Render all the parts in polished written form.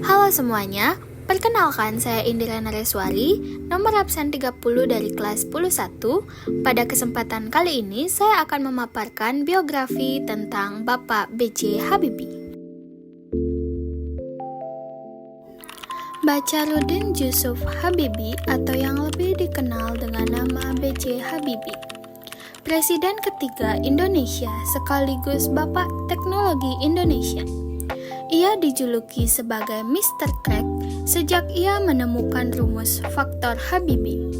Halo semuanya, perkenalkan saya Indira Nareswari, nomor absen 30 dari kelas 11. Pada kesempatan kali ini saya akan memaparkan biografi tentang Bapak B.J. Habibie. Bacharuddin Yusuf Habibie atau yang lebih dikenal dengan nama B.J. Habibie, Presiden ketiga Indonesia sekaligus Bapak Teknologi Indonesia. Ia dijuluki sebagai Mr. Crack sejak ia menemukan rumus faktor Habibie.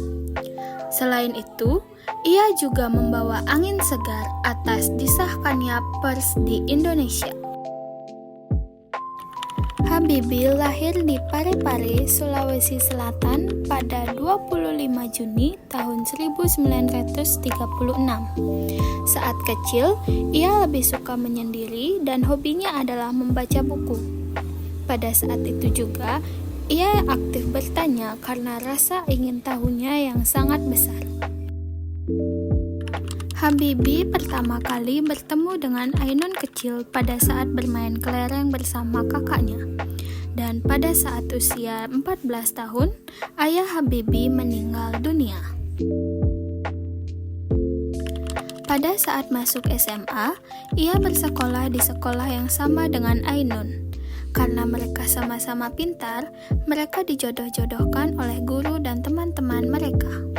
Selain itu, ia juga membawa angin segar atas disahkannya pers di Indonesia. Habibie lahir di Parepare, Sulawesi Selatan pada 25 Juni tahun 1936. Saat kecil, ia lebih suka menyendiri dan hobinya adalah membaca buku. Pada saat itu juga, ia aktif bertanya karena rasa ingin tahunya yang sangat besar. Habibie pertama kali bertemu dengan Ainun kecil pada saat bermain kelereng bersama kakaknya. Dan pada saat usia 14 tahun, ayah Habibie meninggal dunia. Pada saat masuk SMA, ia bersekolah di sekolah yang sama dengan Ainun. Karena mereka sama-sama pintar, mereka dijodoh-jodohkan oleh guru dan teman-teman mereka.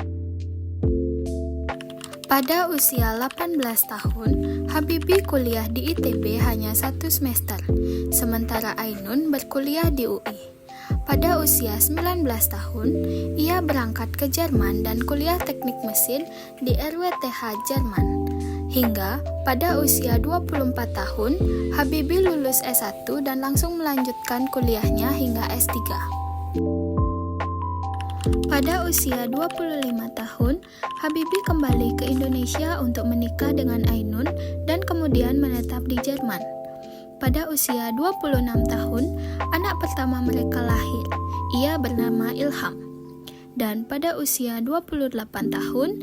Pada usia 18 tahun, Habibie kuliah di ITB hanya 1 semester, sementara Ainun berkuliah di UI. Pada usia 19 tahun, ia berangkat ke Jerman dan kuliah teknik mesin di RWTH Jerman. Hingga pada usia 24 tahun, Habibie lulus S1 dan langsung melanjutkan kuliahnya hingga S3. Pada usia 25 tahun, Habibie kembali ke Indonesia untuk menikah dengan Ainun dan kemudian menetap di Jerman. Pada usia 26 tahun, anak pertama mereka lahir. Ia bernama Ilham. Dan pada usia 28 tahun,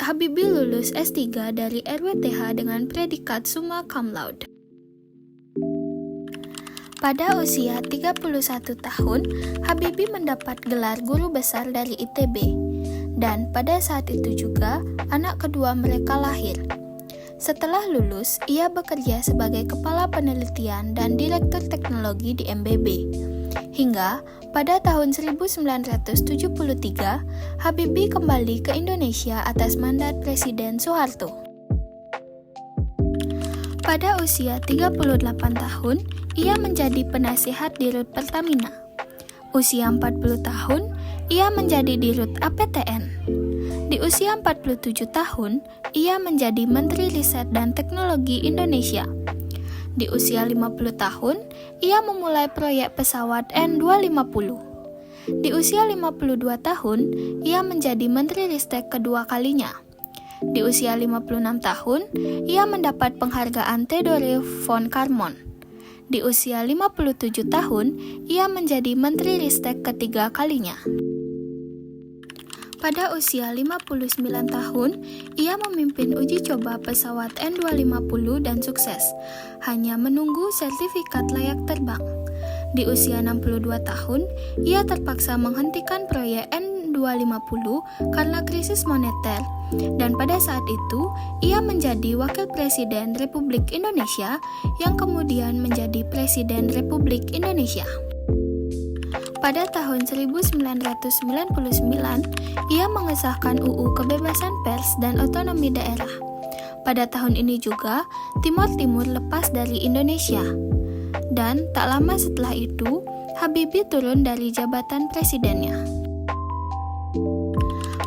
Habibie lulus S3 dari RWTH dengan predikat summa cum laude. Pada usia 31 tahun, Habibie mendapat gelar guru besar dari ITB. Dan pada saat itu juga, anak kedua mereka lahir. Setelah lulus, ia bekerja sebagai kepala penelitian dan direktur teknologi di MBB. Hingga pada tahun 1973, Habibie kembali ke Indonesia atas mandat Presiden Soeharto. Pada usia 38 tahun, ia menjadi penasihat Dirut Pertamina. Usia 40 tahun, ia menjadi Dirut APTN. Di usia 47 tahun, ia menjadi Menteri Riset dan Teknologi Indonesia. Di usia 50 tahun, ia memulai proyek pesawat N250. Di usia 52 tahun, ia menjadi Menteri Ristek kedua kalinya. Di usia 56 tahun, ia mendapat penghargaan Theodore von Kármán. Di usia 57 tahun, ia menjadi Menteri Ristek ketiga kalinya. Pada usia 59 tahun, ia memimpin uji coba pesawat N250 dan sukses, hanya menunggu sertifikat layak terbang. Di usia 62 tahun, ia terpaksa menghentikan proyek N250 karena krisis moneter, dan pada saat itu, ia menjadi Wakil Presiden Republik Indonesia yang kemudian menjadi Presiden Republik Indonesia. Pada tahun 1999, ia mengesahkan UU Kebebasan Pers dan Otonomi Daerah. Pada tahun ini juga, Timor Timur lepas dari Indonesia. Dan tak lama setelah itu, Habibie turun dari jabatan presidennya.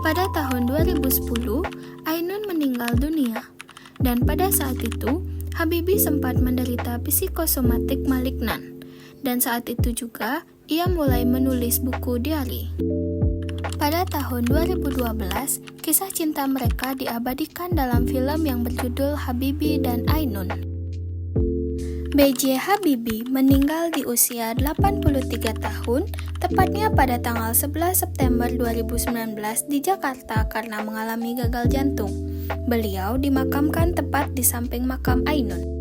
Pada tahun 2010, Ainun meninggal dunia. Dan pada saat itu, Habibie sempat menderita psikosomatik malignan. Dan saat itu juga, ia mulai menulis buku diari. Pada tahun 2012, kisah cinta mereka diabadikan dalam film yang berjudul Habibie dan Ainun. B.J. Habibie meninggal di usia 83 tahun, tepatnya pada tanggal 11 September 2019 di Jakarta karena mengalami gagal jantung. Beliau dimakamkan tepat di samping makam Ainun.